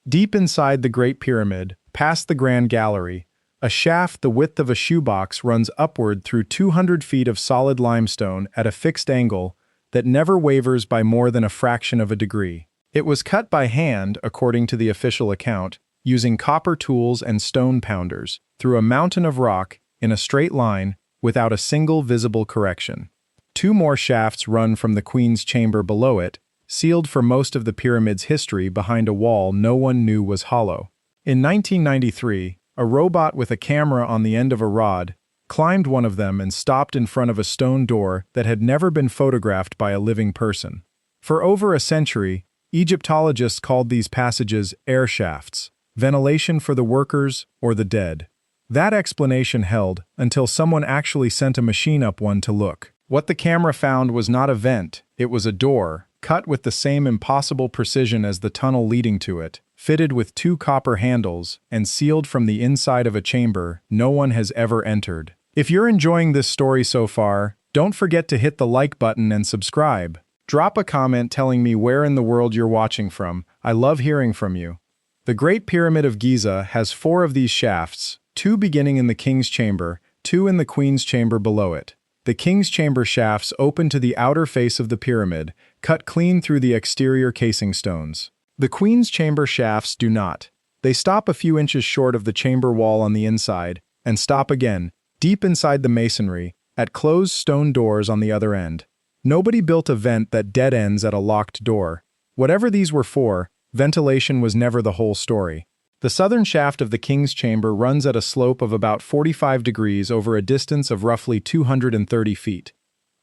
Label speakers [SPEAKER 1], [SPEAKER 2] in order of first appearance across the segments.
[SPEAKER 1] Deep inside the Great Pyramid, past the Grand Gallery, a shaft the width of a shoebox runs upward through 200 feet of solid limestone at a fixed angle that never wavers by more than a fraction of a degree. It was cut by hand, according to the official account, using copper tools and stone pounders, through a mountain of rock, in a straight line, without a single visible correction. Two more shafts run from the Queen's chamber below it, sealed for most of the pyramid's history behind a wall no one knew was hollow. In 1993, a robot with a camera on the end of a rod climbed one of them and stopped in front of a stone door that had never been photographed by a living person. For over a century, Egyptologists called these passages air shafts, ventilation for the workers or the dead. That explanation held until someone actually sent a machine up one to look. What the camera found was not a vent, it was a door, cut with the same impossible precision as the tunnel leading to it, fitted with two copper handles, and sealed from the inside of a chamber no one has ever entered. If you're enjoying this story so far, don't forget to hit the like button and subscribe. Drop a comment telling me where in the world you're watching from. I love hearing from you. The Great Pyramid of Giza has 4 of these shafts, 2 beginning in the King's Chamber, 2 in the Queen's Chamber below it. The King's Chamber shafts open to the outer face of the pyramid, cut clean through the exterior casing stones. The Queen's Chamber shafts do not. They stop a few inches short of the chamber wall on the inside, and stop again, deep inside the masonry, at closed stone doors on the other end. Nobody built a vent that dead ends at a locked door. Whatever these were for, ventilation was never the whole story. The southern shaft of the King's Chamber runs at a slope of about 45 degrees over a distance of roughly 230 feet,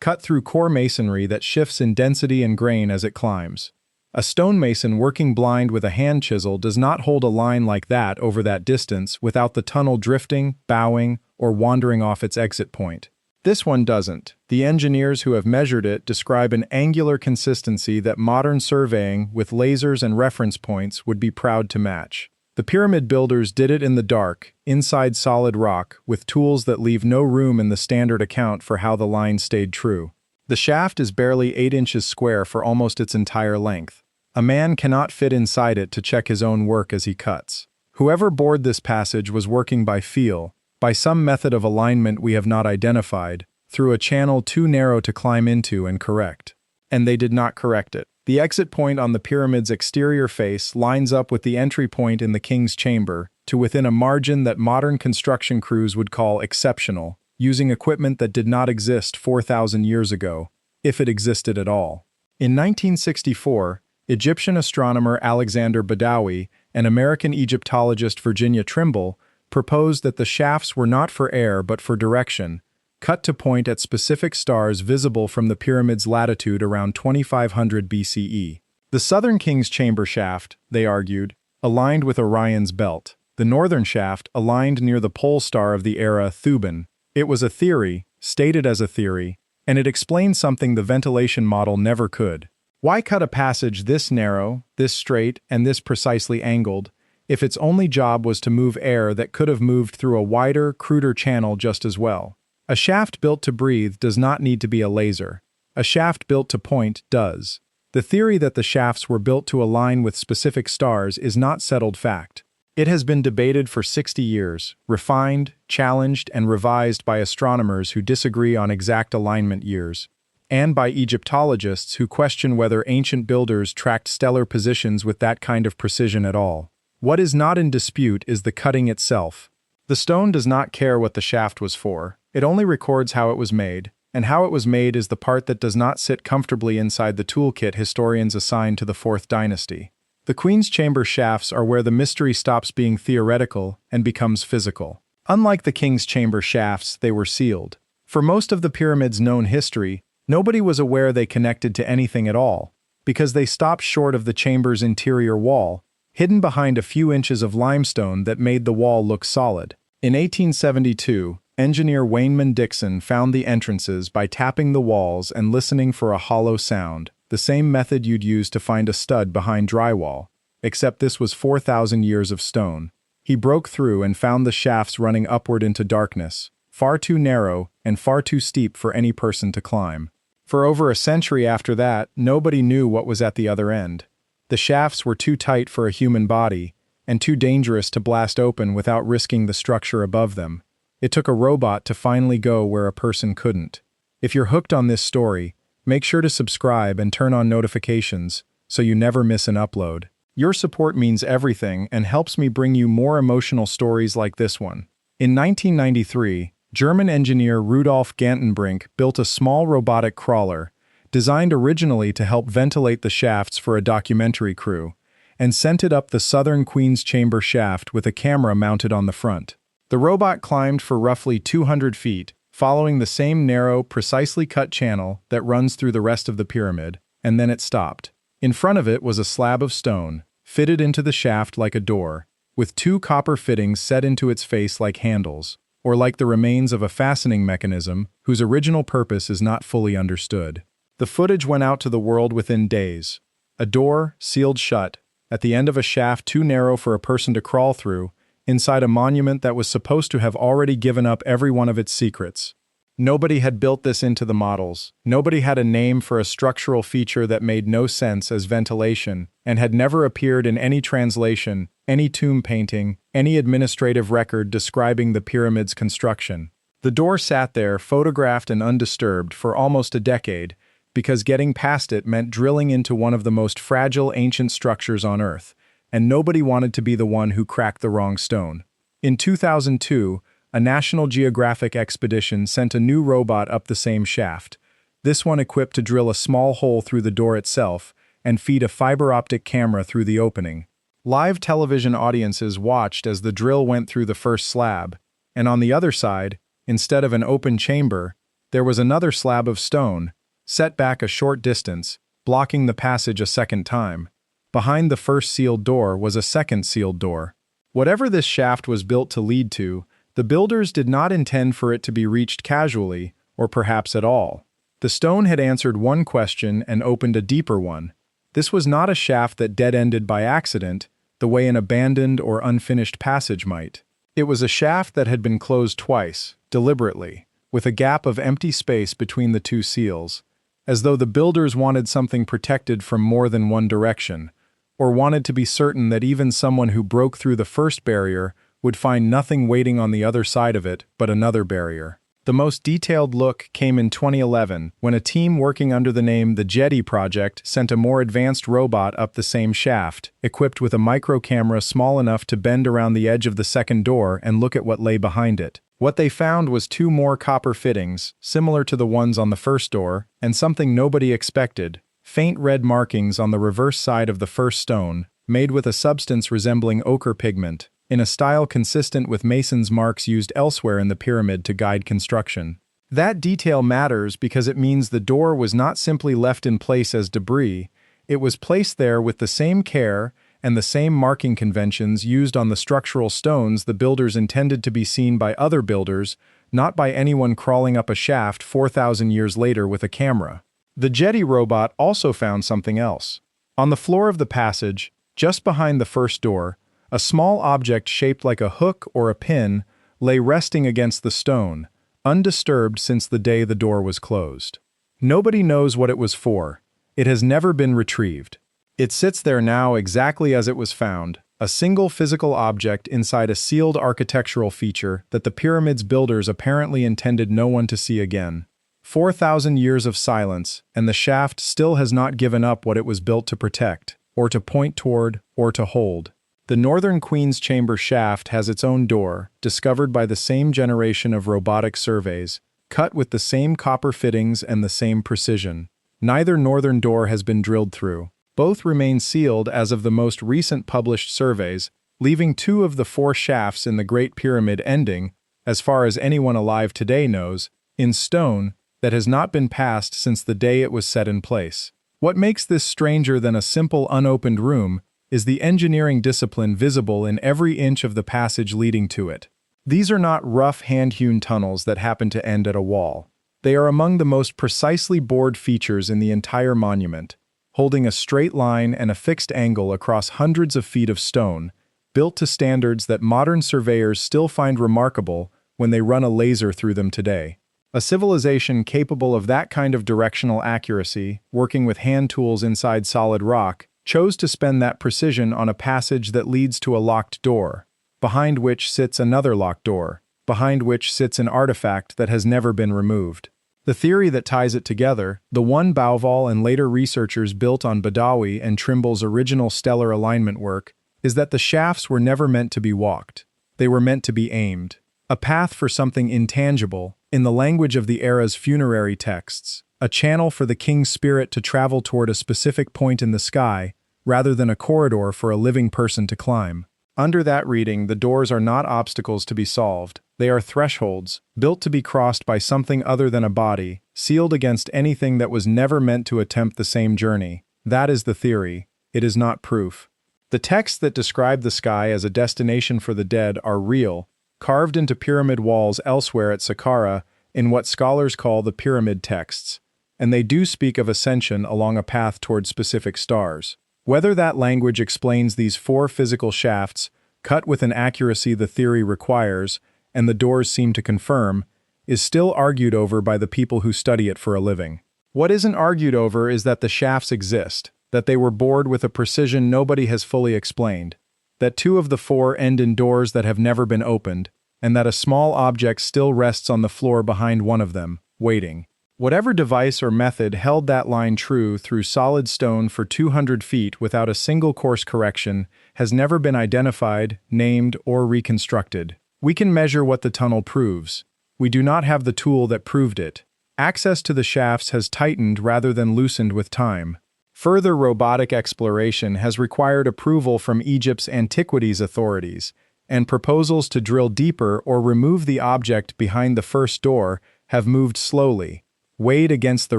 [SPEAKER 1] cut through core masonry that shifts in density and grain as it climbs. A stonemason working blind with a hand chisel does not hold a line like that over that distance without the tunnel drifting, bowing, or wandering off its exit point. This one doesn't. The engineers who have measured it describe an angular consistency that modern surveying with lasers and reference points would be proud to match. The pyramid builders did it in the dark, inside solid rock, with tools that leave no room in the standard account for how the line stayed true. The shaft is barely 8 inches square for almost its entire length. A man cannot fit inside it to check his own work as he cuts. Whoever bored this passage was working by feel, by some method of alignment we have not identified, through a channel too narrow to climb into and correct. And they did not correct it. The exit point on the pyramid's exterior face lines up with the entry point in the King's Chamber, to within a margin that modern construction crews would call exceptional, using equipment that did not exist 4,000 years ago, if it existed at all. In 1964, Egyptian astronomer Alexander Badawi and American Egyptologist Virginia Trimble proposed that the shafts were not for air but for direction, cut to point at specific stars visible from the pyramid's latitude around 2500 BCE. The southern King's Chamber shaft, they argued, aligned with Orion's belt. The northern shaft aligned near the pole star of the era Thuban. It was a theory, stated as a theory, and it explained something the ventilation model never could. Why cut a passage this narrow, this straight, and this precisely angled, if its only job was to move air that could have moved through a wider, cruder channel just as well? A shaft built to breathe does not need to be a laser. A shaft built to point does. The theory that the shafts were built to align with specific stars is not settled fact. It has been debated for 60 years, refined, challenged, and revised by astronomers who disagree on exact alignment years, and by Egyptologists who question whether ancient builders tracked stellar positions with that kind of precision at all. What is not in dispute is the cutting itself. The stone does not care what the shaft was for. It only records how it was made, and how it was made is the part that does not sit comfortably inside the toolkit historians assign to the 4th dynasty. The Queen's Chamber shafts are where the mystery stops being theoretical and becomes physical. Unlike the King's Chamber shafts, they were sealed. For most of the pyramid's known history, nobody was aware they connected to anything at all, because they stopped short of the chamber's interior wall, hidden behind a few inches of limestone that made the wall look solid. In 1872, engineer Wayneman Dixon found the entrances by tapping the walls and listening for a hollow sound, the same method you'd use to find a stud behind drywall, except this was 4,000 years of stone. He broke through and found the shafts running upward into darkness, far too narrow and far too steep for any person to climb. For over a century after that, nobody knew what was at the other end. The shafts were too tight for a human body, and too dangerous to blast open without risking the structure above them. It took a robot to finally go where a person couldn't. If you're hooked on this story, make sure to subscribe and turn on notifications so you never miss an upload. Your support means everything and helps me bring you more emotional stories like this one. In 1993, German engineer Rudolf Gantenbrink built a small robotic crawler, designed originally to help ventilate the shafts for a documentary crew, and sent it up the southern Queen's Chamber shaft with a camera mounted on the front. The robot climbed for roughly 200 feet, following the same narrow, precisely cut channel that runs through the rest of the pyramid, and then it stopped. In front of it was a slab of stone, fitted into the shaft like a door, with two copper fittings set into its face like handles, or like the remains of a fastening mechanism whose original purpose is not fully understood. The footage went out to the world within days. A door, sealed shut, at the end of a shaft too narrow for a person to crawl through, inside a monument that was supposed to have already given up every one of its secrets. Nobody had built this into the models. Nobody had a name for a structural feature that made no sense as ventilation, and had never appeared in any translation, any tomb painting, any administrative record describing the pyramid's construction. The door sat there, photographed and undisturbed, for almost a decade, because getting past it meant drilling into one of the most fragile ancient structures on Earth, and nobody wanted to be the one who cracked the wrong stone. In 2002, a National Geographic expedition sent a new robot up the same shaft, this one equipped to drill a small hole through the door itself and feed a fiber optic camera through the opening. Live television audiences watched as the drill went through the first slab, and on the other side, instead of an open chamber, there was another slab of stone, set back a short distance, blocking the passage a second time. Behind the first sealed door was a second sealed door. Whatever this shaft was built to lead to, the builders did not intend for it to be reached casually, or perhaps at all. The stone had answered one question and opened a deeper one. This was not a shaft that dead-ended by accident, the way an abandoned or unfinished passage might. It was a shaft that had been closed twice, deliberately, with a gap of empty space between the two seals, as though the builders wanted something protected from more than one direction, or wanted to be certain that even someone who broke through the first barrier would find nothing waiting on the other side of it but another barrier. The most detailed look came in 2011, when a team working under the name the Djedi project sent a more advanced robot up the same shaft, equipped with a micro camera small enough to bend around the edge of the second door and look at what lay behind it. What they found was two more copper fittings, similar to the ones on the first door, and something nobody expected: faint red markings on the reverse side of the first stone, made with a substance resembling ochre pigment, in a style consistent with masons' marks used elsewhere in the pyramid to guide construction. That detail matters because it means the door was not simply left in place as debris, it was placed there with the same care and the same marking conventions used on the structural stones the builders intended to be seen by other builders, not by anyone crawling up a shaft 4,000 years later with a camera. The Djedi robot also found something else. On the floor of the passage, just behind the first door, a small object shaped like a hook or a pin lay resting against the stone, undisturbed since the day the door was closed. Nobody knows what it was for. It has never been retrieved. It sits there now exactly as it was found, a single physical object inside a sealed architectural feature that the pyramid's builders apparently intended no one to see again. 4,000 years of silence, and the shaft still has not given up what it was built to protect, or to point toward, or to hold. The northern Queen's Chamber shaft has its own door, discovered by the same generation of robotic surveys, cut with the same copper fittings and the same precision. Neither northern door has been drilled through. Both remain sealed as of the most recent published surveys, leaving two of the four shafts in the Great Pyramid ending, as far as anyone alive today knows, in stone that has not been passed since the day it was set in place. What makes this stranger than a simple unopened room is the engineering discipline visible in every inch of the passage leading to it. These are not rough hand-hewn tunnels that happen to end at a wall. They are among the most precisely bored features in the entire monument, holding a straight line and a fixed angle across hundreds of feet of stone, built to standards that modern surveyors still find remarkable when they run a laser through them today. A civilization capable of that kind of directional accuracy, working with hand tools inside solid rock, chose to spend that precision on a passage that leads to a locked door, behind which sits another locked door, behind which sits an artifact that has never been removed. The theory that ties it together, the one Bauval and later researchers built on Badawi and Trimble's original stellar alignment work, is that the shafts were never meant to be walked. They were meant to be aimed. A path for something intangible, in the language of the era's funerary texts, a channel for the king's spirit to travel toward a specific point in the sky, rather than a corridor for a living person to climb. Under that reading, the doors are not obstacles to be solved. They are thresholds, built to be crossed by something other than a body, sealed against anything that was never meant to attempt the same journey. That is the theory. It is not proof. The texts that describe the sky as a destination for the dead are real, carved into pyramid walls elsewhere at Saqqara in what scholars call the pyramid texts, and they do speak of ascension along a path toward specific stars. Whether that language explains these 4 physical shafts, cut with an accuracy the theory requires, and the doors seem to confirm, is still argued over by the people who study it for a living. What isn't argued over is that the shafts exist, that they were bored with a precision nobody has fully explained, that 2 of the 4 end in doors that have never been opened, and that a small object still rests on the floor behind one of them, waiting. Whatever device or method held that line true through solid stone for 200 feet without a single course correction has never been identified, named, or reconstructed. We can measure what the tunnel proves. We do not have the tool that proved it. Access to the shafts has tightened rather than loosened with time. Further robotic exploration has required approval from Egypt's antiquities authorities, and proposals to drill deeper or remove the object behind the first door have moved slowly, weighed against the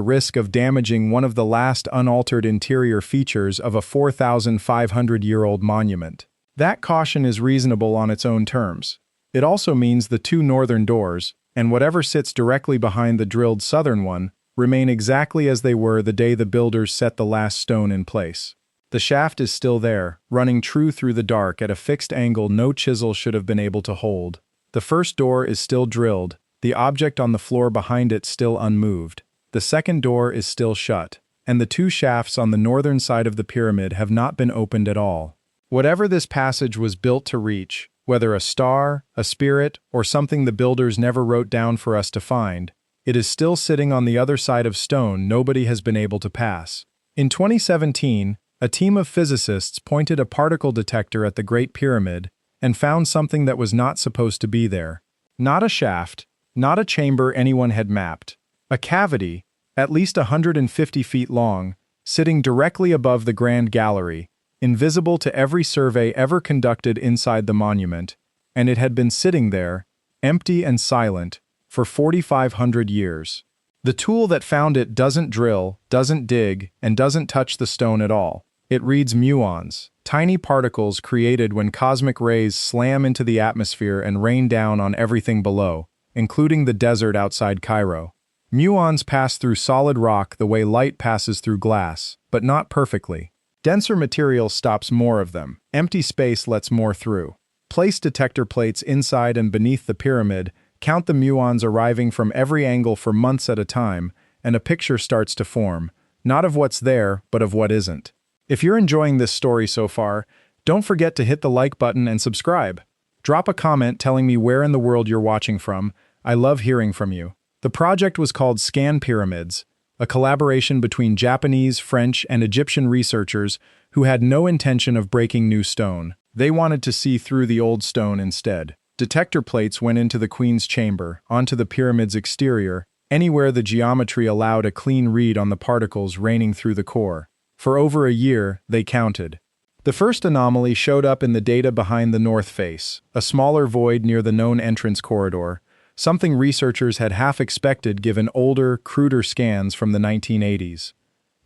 [SPEAKER 1] risk of damaging one of the last unaltered interior features of a 4,500-year-old monument. That caution is reasonable on its own terms. It also means the 2 northern doors, and whatever sits directly behind the drilled southern one, remain exactly as they were the day the builders set the last stone in place. The shaft is still there, running true through the dark at a fixed angle no chisel should have been able to hold. The first door is still drilled, the object on the floor behind it still unmoved. The second door is still shut, and the 2 shafts on the northern side of the pyramid have not been opened at all. Whatever this passage was built to reach, whether a star, a spirit, or something the builders never wrote down for us to find, it is still sitting on the other side of stone nobody has been able to pass. In 2017, a team of physicists pointed a particle detector at the Great Pyramid and found something that was not supposed to be there. Not a shaft, not a chamber anyone had mapped. A cavity, at least 150 feet long, sitting directly above the Grand Gallery, invisible to every survey ever conducted inside the monument, and it had been sitting there, empty and silent, for 4,500 years. The tool that found it doesn't drill, doesn't dig, and doesn't touch the stone at all. It reads muons, tiny particles created when cosmic rays slam into the atmosphere and rain down on everything below, including the desert outside Cairo. Muons pass through solid rock the way light passes through glass, but not perfectly. Denser material stops more of them. Empty space lets more through. Place detector plates inside and beneath the pyramid count the muons arriving from every angle for months at a time, and a picture starts to form, not of what's there, but of what isn't. If you're enjoying this story so far, don't forget to hit the like button and subscribe. Drop a comment telling me where in the world you're watching from. I love hearing from you. The project was called ScanPyramids, a collaboration between Japanese, French, and Egyptian researchers who had no intention of breaking new stone. They wanted to see through the old stone instead. Detector plates went into the Queen's chamber, onto the pyramid's exterior, anywhere the geometry allowed a clean read on the particles raining through the core. For over a year, they counted. The first anomaly showed up in the data behind the north face, a smaller void near the known entrance corridor, something researchers had half expected given older, cruder scans from the 1980s.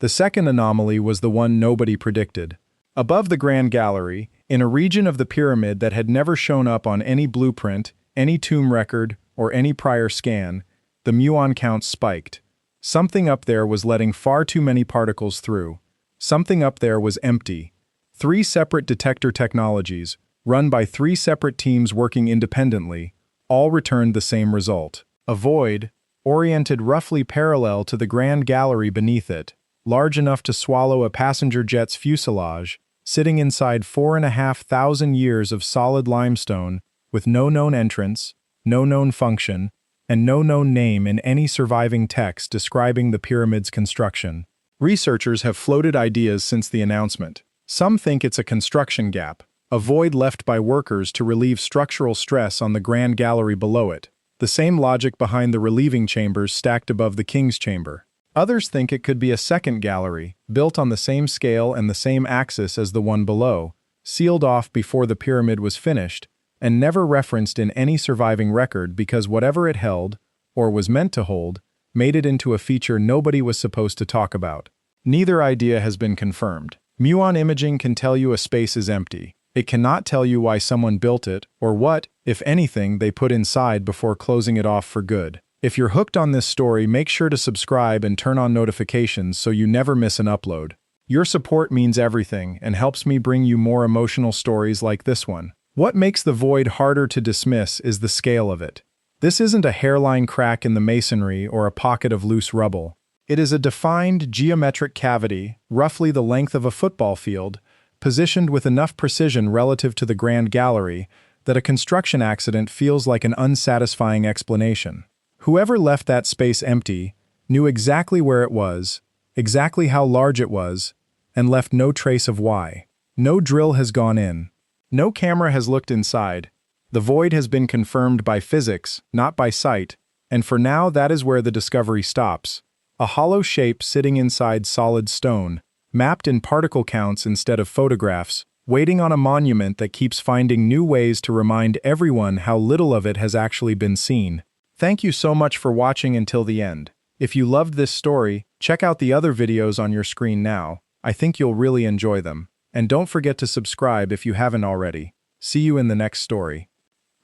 [SPEAKER 1] The second anomaly was the one nobody predicted. Above the Grand Gallery, in a region of the pyramid that had never shown up on any blueprint, any tomb record, or any prior scan, the muon count spiked. Something up there was letting far too many particles through. Something up there was empty. 3 separate detector technologies, run by 3 separate teams working independently, all returned the same result. A void, oriented roughly parallel to the Grand Gallery beneath it. large enough to swallow a passenger jet's fuselage, sitting inside 4,500 years of solid limestone with no known entrance, no known function, and no known name in any surviving text describing the pyramid's construction. Researchers have floated ideas since the announcement. Some think it's a construction gap, a void left by workers to relieve structural stress on the grand gallery below it, the same logic behind the relieving chambers stacked above the king's chamber. Others think it could be a second gallery, built on the same scale and the same axis as the one below, sealed off before the pyramid was finished, and never referenced in any surviving record because whatever it held, or was meant to hold, made it into a feature nobody was supposed to talk about. Neither idea has been confirmed. Muon imaging can tell you a space is empty. It cannot tell you why someone built it, or what, if anything, they put inside before closing it off for good. If you're hooked on this story, make sure to subscribe and turn on notifications so you never miss an upload. Your support means everything and helps me bring you more emotional stories like this one. What makes the void harder to dismiss is the scale of it. This isn't a hairline crack in the masonry or a pocket of loose rubble. It is a defined geometric cavity, roughly the length of a football field, positioned with enough precision relative to the grand gallery that a construction accident feels like an unsatisfying explanation. Whoever left that space empty knew exactly where it was, exactly how large it was, and left no trace of why. No drill has gone in. No camera has looked inside. The void has been confirmed by physics, not by sight, and for now that is where the discovery stops. A hollow shape sitting inside solid stone, mapped in particle counts instead of photographs, waiting on a monument that keeps finding new ways to remind everyone how little of it has actually been seen. Thank you so much for watching until the end. If you loved this story, check out the other videos on your screen now. I think you'll really enjoy them. And don't forget to subscribe if you haven't already. See you in the next story.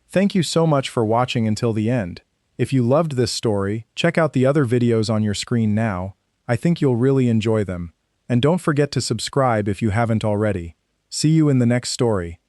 [SPEAKER 1] Thank you so much for watching until the end. If you loved this story, check out the other videos on your screen now. I think you'll really enjoy them. And don't forget to subscribe if you haven't already. See you in the next story.